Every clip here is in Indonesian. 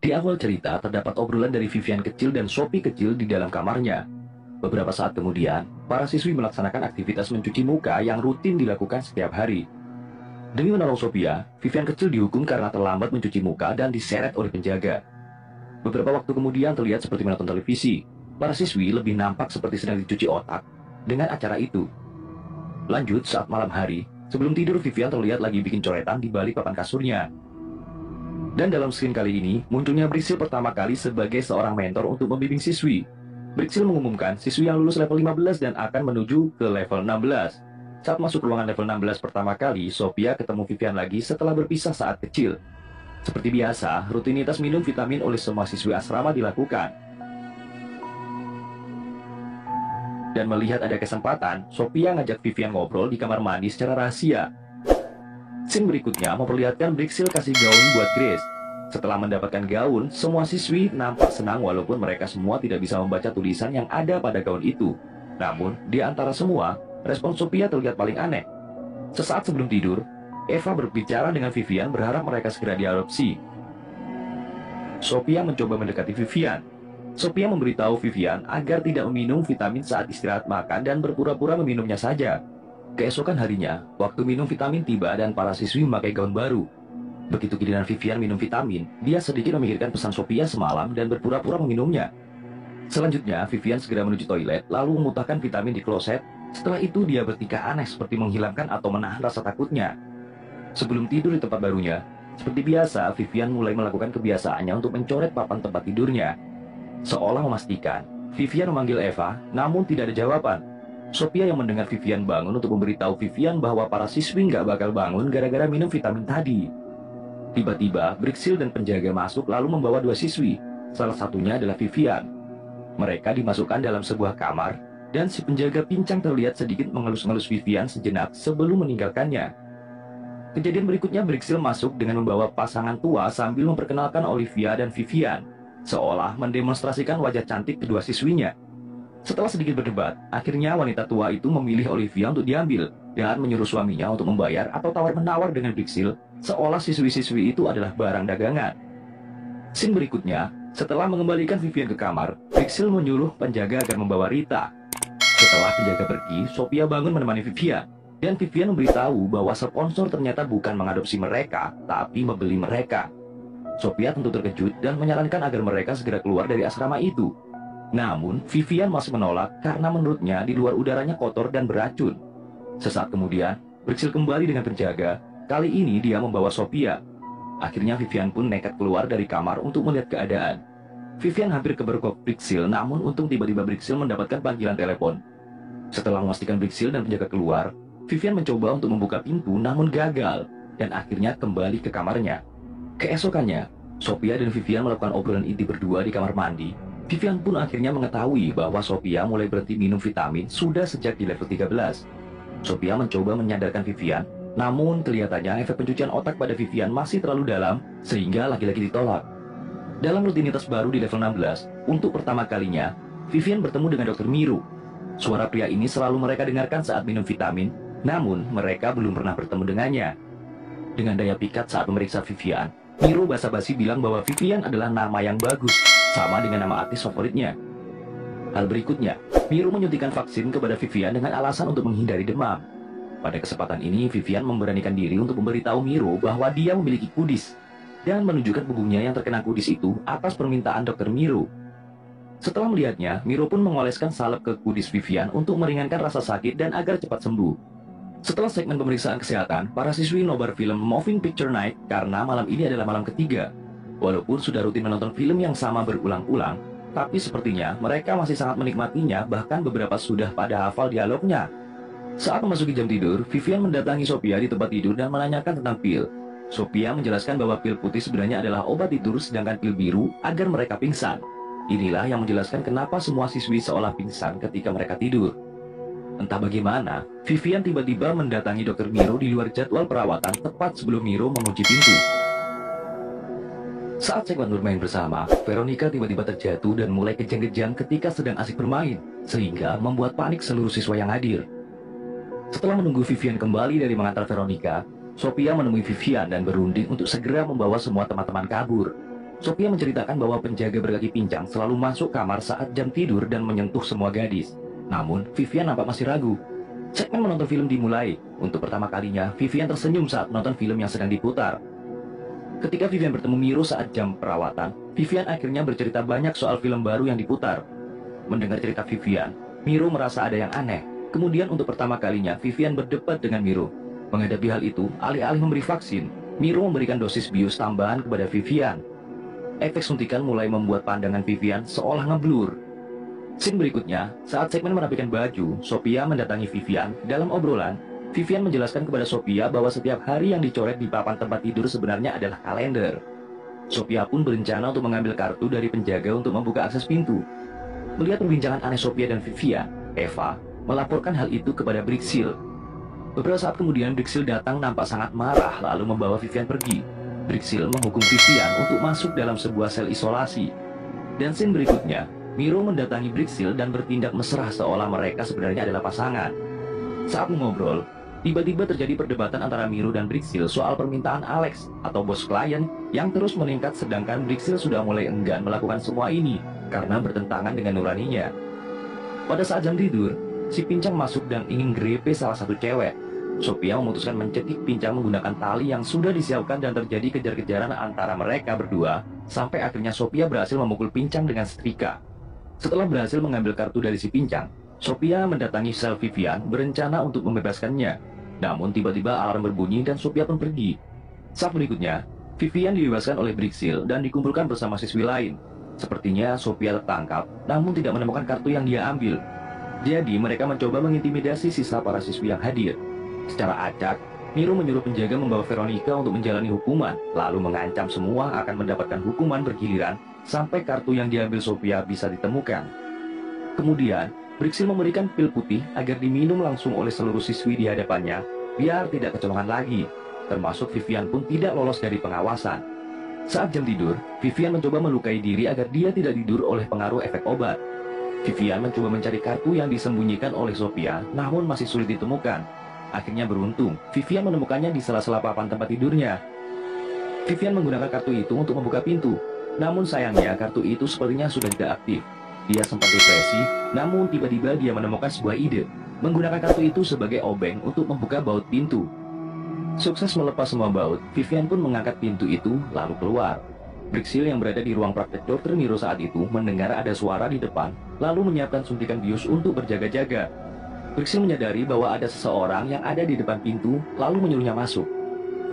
Di awal cerita, terdapat obrolan dari Vivian kecil dan Sophie kecil di dalam kamarnya. Beberapa saat kemudian, para siswi melaksanakan aktivitas mencuci muka yang rutin dilakukan setiap hari. Demi menolong Sophia, Vivian kecil dihukum karena terlambat mencuci muka dan diseret oleh penjaga. Beberapa waktu kemudian terlihat seperti menonton televisi. Para siswi lebih nampak seperti sedang dicuci otak dengan acara itu. Lanjut, saat malam hari, sebelum tidur Vivian terlihat lagi bikin coretan di balik papan kasurnya. Dan dalam scene kali ini, munculnya Brixil pertama kali sebagai seorang mentor untuk membimbing siswi. Brixil mengumumkan siswi yang lulus level 15 dan akan menuju ke level 16. Saat masuk ruangan level 16 pertama kali, Sophia ketemu Vivian lagi setelah berpisah saat kecil. Seperti biasa, rutinitas minum vitamin oleh semua siswi asrama dilakukan. Dan melihat ada kesempatan, Sophia ngajak Vivian ngobrol di kamar mandi secara rahasia. Scene berikutnya memperlihatkan Brixil kasih gaun buat Grace. Setelah mendapatkan gaun, semua siswi nampak senang walaupun mereka semua tidak bisa membaca tulisan yang ada pada gaun itu. Namun, di antara semua, respon Sophia terlihat paling aneh. Sesaat sebelum tidur, Eva berbicara dengan Vivian berharap mereka segera diadopsi. Sophia mencoba mendekati Vivian. Sophia memberitahu Vivian agar tidak meminum vitamin saat istirahat makan dan berpura-pura meminumnya saja. Keesokan harinya, waktu minum vitamin tiba dan para siswi memakai gaun baru. Begitu giliran Vivian minum vitamin, dia sedikit memikirkan pesan Sophia semalam dan berpura-pura meminumnya. Selanjutnya, Vivian segera menuju toilet lalu memuntahkan vitamin di kloset. Setelah itu dia bertingkah aneh seperti menghilangkan atau menahan rasa takutnya. Sebelum tidur di tempat barunya, seperti biasa, Vivian mulai melakukan kebiasaannya untuk mencoret papan tempat tidurnya. Seolah memastikan, Vivian memanggil Eva, namun tidak ada jawaban. Sophia yang mendengar Vivian bangun untuk memberitahu Vivian bahwa para siswi nggak bakal bangun gara-gara minum vitamin tadi. Tiba-tiba, Brixil dan penjaga masuk lalu membawa dua siswi. Salah satunya adalah Vivian. Mereka dimasukkan dalam sebuah kamar, dan si penjaga pincang terlihat sedikit mengelus-ngelus Vivian sejenak sebelum meninggalkannya. Kejadian berikutnya, Brixil masuk dengan membawa pasangan tua sambil memperkenalkan Olivia dan Vivian, seolah mendemonstrasikan wajah cantik kedua siswinya. Setelah sedikit berdebat, akhirnya wanita tua itu memilih Olivia untuk diambil dengan menyuruh suaminya untuk membayar atau tawar-menawar dengan Brixil, seolah siswi-siswi itu adalah barang dagangan. Scene berikutnya, setelah mengembalikan Vivian ke kamar, Brixil menyuruh penjaga agar membawa Rita. Setelah penjaga pergi, Sophia bangun menemani Vivian, dan Vivian memberitahu bahwa sponsor ternyata bukan mengadopsi mereka, tapi membeli mereka. Sophia tentu terkejut dan menyarankan agar mereka segera keluar dari asrama itu. Namun, Vivian masih menolak karena menurutnya di luar udaranya kotor dan beracun. Sesaat kemudian, Brixil kembali dengan penjaga. Kali ini dia membawa Sophia. Akhirnya Vivian pun nekat keluar dari kamar untuk melihat keadaan. Vivian hampir kebergok Brixil, namun untung tiba-tiba Brixil mendapatkan panggilan telepon. Setelah memastikan Brixil dan penjaga keluar, Vivian mencoba untuk membuka pintu namun gagal, dan akhirnya kembali ke kamarnya. Keesokannya, Sophia dan Vivian melakukan obrolan inti berdua di kamar mandi. Vivian pun akhirnya mengetahui bahwa Sophia mulai berhenti minum vitamin sudah sejak di level 13. Sophia mencoba menyadarkan Vivian, namun kelihatannya efek pencucian otak pada Vivian masih terlalu dalam sehingga lagi-lagi ditolak. Dalam rutinitas baru di level 16, untuk pertama kalinya, Vivian bertemu dengan Dr. Miru. Suara pria ini selalu mereka dengarkan saat minum vitamin, namun mereka belum pernah bertemu dengannya. Dengan daya pikat saat memeriksa Vivian, Miru basa-basi bilang bahwa Vivian adalah nama yang bagus, sama dengan nama artis favoritnya. Hal berikutnya, Miru menyuntikkan vaksin kepada Vivian dengan alasan untuk menghindari demam. Pada kesempatan ini, Vivian memberanikan diri untuk memberitahu Miru bahwa dia memiliki kudis, dan menunjukkan punggungnya yang terkena kudis itu atas permintaan Dr. Miru. Setelah melihatnya, Miru pun mengoleskan salep ke kudis Vivian untuk meringankan rasa sakit dan agar cepat sembuh. Setelah segmen pemeriksaan kesehatan, para siswi nobar film Moving Picture Night karena malam ini adalah malam ketiga. Walaupun sudah rutin menonton film yang sama berulang-ulang, tapi sepertinya mereka masih sangat menikmatinya, bahkan beberapa sudah pada hafal dialognya. Saat memasuki jam tidur, Vivian mendatangi Sophia di tempat tidur dan menanyakan tentang pil. Sophia menjelaskan bahwa pil putih sebenarnya adalah obat tidur, sedangkan pil biru agar mereka pingsan. Inilah yang menjelaskan kenapa semua siswi seolah pingsan ketika mereka tidur. Entah bagaimana, Vivian tiba-tiba mendatangi Dr. Miru di luar jadwal perawatan tepat sebelum Miru mengunci pintu. Saat segmen bermain bersama, Veronica tiba-tiba terjatuh dan mulai kejang-kejang ketika sedang asik bermain, sehingga membuat panik seluruh siswa yang hadir. Setelah menunggu Vivian kembali dari mengantar Veronica, Sophia menemui Vivian dan berunding untuk segera membawa semua teman-teman kabur. Sophia menceritakan bahwa penjaga berkaki pincang selalu masuk kamar saat jam tidur dan menyentuh semua gadis. Namun, Vivian nampak masih ragu. Segmen menonton film dimulai. Untuk pertama kalinya, Vivian tersenyum saat menonton film yang sedang diputar. Ketika Vivian bertemu Miro saat jam perawatan, Vivian akhirnya bercerita banyak soal film baru yang diputar. Mendengar cerita Vivian, Miro merasa ada yang aneh. Kemudian untuk pertama kalinya, Vivian berdebat dengan Miro. Menghadapi hal itu, alih-alih memberi vaksin, Miro memberikan dosis bius tambahan kepada Vivian. Efek suntikan mulai membuat pandangan Vivian seolah ngeblur. Scene berikutnya, saat segmen merapikan baju, Sophia mendatangi Vivian. Dalam obrolan, Vivian menjelaskan kepada Sophia bahwa setiap hari yang dicoret di papan tempat tidur sebenarnya adalah kalender. Sophia pun berencana untuk mengambil kartu dari penjaga untuk membuka akses pintu. Melihat perbincangan aneh Sophia dan Vivian, Eva melaporkan hal itu kepada Brixil. Beberapa saat kemudian Brixil datang nampak sangat marah lalu membawa Vivian pergi. Brixil menghukum Vivian untuk masuk dalam sebuah sel isolasi. Dan scene berikutnya, Miro mendatangi Brixil dan bertindak mesra seolah mereka sebenarnya adalah pasangan. Saat mengobrol, tiba-tiba terjadi perdebatan antara Miro dan Brixil soal permintaan Alex atau bos klien yang terus meningkat, sedangkan Brixil sudah mulai enggan melakukan semua ini karena bertentangan dengan nuraninya. Pada saat jam tidur, si pincang masuk dan ingin grepe salah satu cewek. Sophia memutuskan mencekik pincang menggunakan tali yang sudah disiapkan dan terjadi kejar-kejaran antara mereka berdua sampai akhirnya Sophia berhasil memukul pincang dengan setrika. Setelah berhasil mengambil kartu dari si pincang, Sophia mendatangi sel Vivian berencana untuk membebaskannya. Namun tiba-tiba alarm berbunyi dan Sophia pun pergi. Saat berikutnya, Vivian dibebaskan oleh Brixil dan dikumpulkan bersama siswi lain. Sepertinya Sophia tertangkap, namun tidak menemukan kartu yang dia ambil. Jadi mereka mencoba mengintimidasi sisa para siswi yang hadir. Secara acak, Miro menyuruh penjaga membawa Veronica untuk menjalani hukuman, lalu mengancam semua akan mendapatkan hukuman bergiliran sampai kartu yang diambil Sophia bisa ditemukan. Kemudian, Brixil memberikan pil putih agar diminum langsung oleh seluruh siswi di hadapannya, biar tidak kecolongan lagi. Termasuk Vivian pun tidak lolos dari pengawasan. Saat jam tidur, Vivian mencoba melukai diri agar dia tidak tidur oleh pengaruh efek obat. Vivian mencoba mencari kartu yang disembunyikan oleh Sophia, namun masih sulit ditemukan. Akhirnya beruntung, Vivian menemukannya di sela-sela papan tempat tidurnya. Vivian menggunakan kartu itu untuk membuka pintu. Namun sayangnya kartu itu sepertinya sudah tidak aktif. Dia sempat depresi, namun tiba-tiba dia menemukan sebuah ide. Menggunakan kartu itu sebagai obeng untuk membuka baut pintu. Sukses melepas semua baut, Vivian pun mengangkat pintu itu lalu keluar. Brixil yang berada di ruang praktek Dr. Miro saat itu mendengar ada suara di depan, lalu menyiapkan suntikan bius untuk berjaga-jaga. Brixil menyadari bahwa ada seseorang yang ada di depan pintu, lalu menyuruhnya masuk.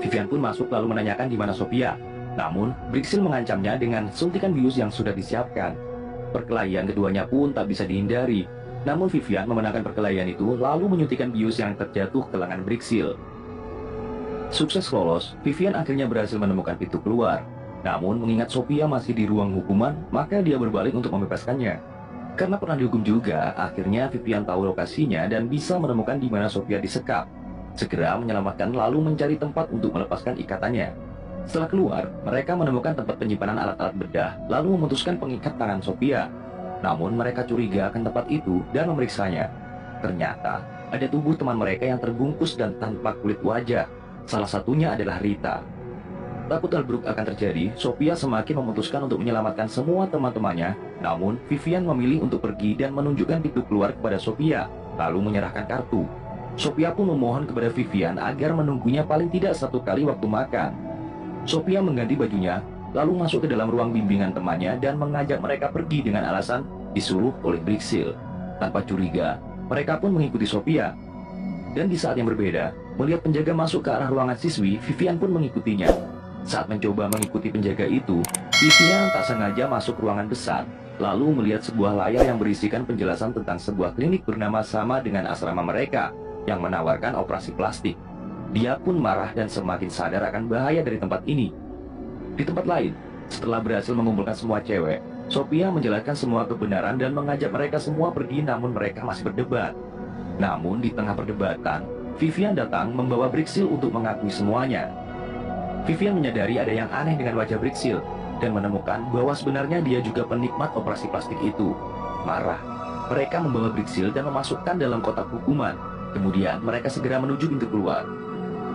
Vivian pun masuk lalu menanyakan di mana Sophia. Namun, Brixil mengancamnya dengan suntikan bius yang sudah disiapkan. Perkelahian keduanya pun tak bisa dihindari. Namun Vivian memenangkan perkelahian itu lalu menyuntikkan bius yang terjatuh ke lengan Brixil. Sukses lolos, Vivian akhirnya berhasil menemukan pintu keluar. Namun mengingat Sophia masih di ruang hukuman, maka dia berbalik untuk membebaskannya. Karena pernah dihukum juga, akhirnya Vivian tahu lokasinya dan bisa menemukan di mana Sophia disekap. Segera menyelamatkan lalu mencari tempat untuk melepaskan ikatannya. Setelah keluar, mereka menemukan tempat penyimpanan alat-alat bedah, lalu memutuskan pengikat tangan Sophia. Namun mereka curiga akan tempat itu dan memeriksanya. Ternyata, ada tubuh teman mereka yang terbungkus dan tanpa kulit wajah. Salah satunya adalah Rita. Takut hal buruk akan terjadi, Sophia semakin memutuskan untuk menyelamatkan semua teman-temannya. Namun, Vivian memilih untuk pergi dan menunjukkan pintu keluar kepada Sophia, lalu menyerahkan kartu. Sophia pun memohon kepada Vivian agar menunggunya paling tidak 1 kali waktu makan. Sophia mengganti bajunya, lalu masuk ke dalam ruang bimbingan temannya dan mengajak mereka pergi dengan alasan disuruh oleh Brixil. Tanpa curiga, mereka pun mengikuti Sophia. Dan di saat yang berbeda, melihat penjaga masuk ke arah ruangan siswi, Vivian pun mengikutinya. Saat mencoba mengikuti penjaga itu, Vivian tak sengaja masuk ruangan besar, lalu melihat sebuah layar yang berisikan penjelasan tentang sebuah klinik bernama sama dengan asrama mereka, yang menawarkan operasi plastik. Dia pun marah dan semakin sadar akan bahaya dari tempat ini. Di tempat lain, setelah berhasil mengumpulkan semua cewek, Sophia menjelaskan semua kebenaran dan mengajak mereka semua pergi, namun mereka masih berdebat. Namun di tengah perdebatan, Vivian datang membawa Brixil untuk mengakui semuanya. Vivian menyadari ada yang aneh dengan wajah Brixil. dan menemukan bahwa sebenarnya dia juga penikmat operasi plastik itu. Marah, mereka membawa Bricksil dan memasukkan dalam kotak hukuman. Kemudian mereka segera menuju pintu keluar.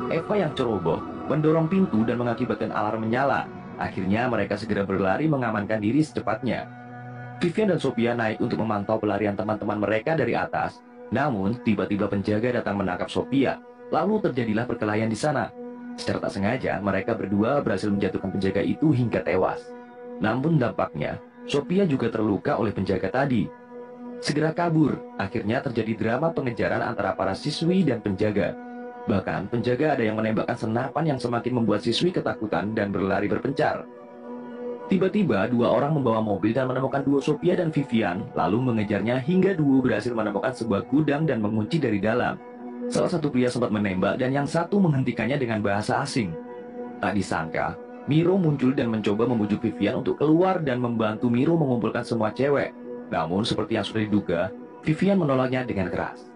Eva yang ceroboh mendorong pintu dan mengakibatkan alarm menyala. Akhirnya mereka segera berlari mengamankan diri secepatnya. Vivian dan Sophia naik untuk memantau pelarian teman-teman mereka dari atas. Namun, tiba-tiba penjaga datang menangkap Sophia. Lalu terjadilah perkelahian di sana. Secara tak sengaja, mereka berdua berhasil menjatuhkan penjaga itu hingga tewas. Namun dampaknya, Sophia juga terluka oleh penjaga tadi. Segera kabur, akhirnya terjadi drama pengejaran antara para siswi dan penjaga. Bahkan, penjaga ada yang menembakkan senapan yang semakin membuat siswi ketakutan dan berlari berpencar. Tiba-tiba, dua orang membawa mobil dan menemukan duo Sophia dan Vivian, lalu mengejarnya hingga duo berhasil menemukan sebuah gudang dan mengunci dari dalam. Salah satu pria sempat menembak dan yang satu menghentikannya dengan bahasa asing. Tak disangka, Miro muncul dan mencoba membujuk Vivian untuk keluar dan membantu Miro mengumpulkan semua cewek. Namun, seperti yang sudah diduga, Vivian menolaknya dengan keras.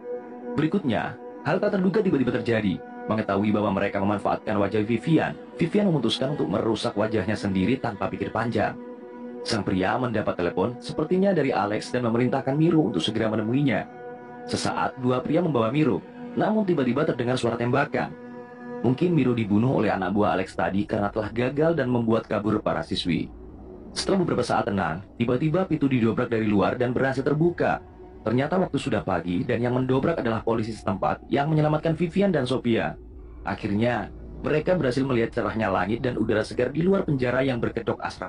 Berikutnya, hal tak terduga tiba-tiba terjadi. Mengetahui bahwa mereka memanfaatkan wajah Vivian, Vivian memutuskan untuk merusak wajahnya sendiri tanpa pikir panjang. Sang pria mendapat telepon sepertinya dari Alex dan memerintahkan Miro untuk segera menemuinya. Sesaat, dua pria membawa Miro, namun tiba-tiba terdengar suara tembakan. Mungkin Miro dibunuh oleh anak buah Alex tadi karena telah gagal dan membuat kabur para siswi. Setelah beberapa saat tenang, tiba-tiba pintu didobrak dari luar dan berhasil terbuka. Ternyata waktu sudah pagi dan yang mendobrak adalah polisi setempat yang menyelamatkan Vivian dan Sophia. Akhirnya, mereka berhasil melihat cerahnya langit dan udara segar di luar penjara yang berkedok asrama.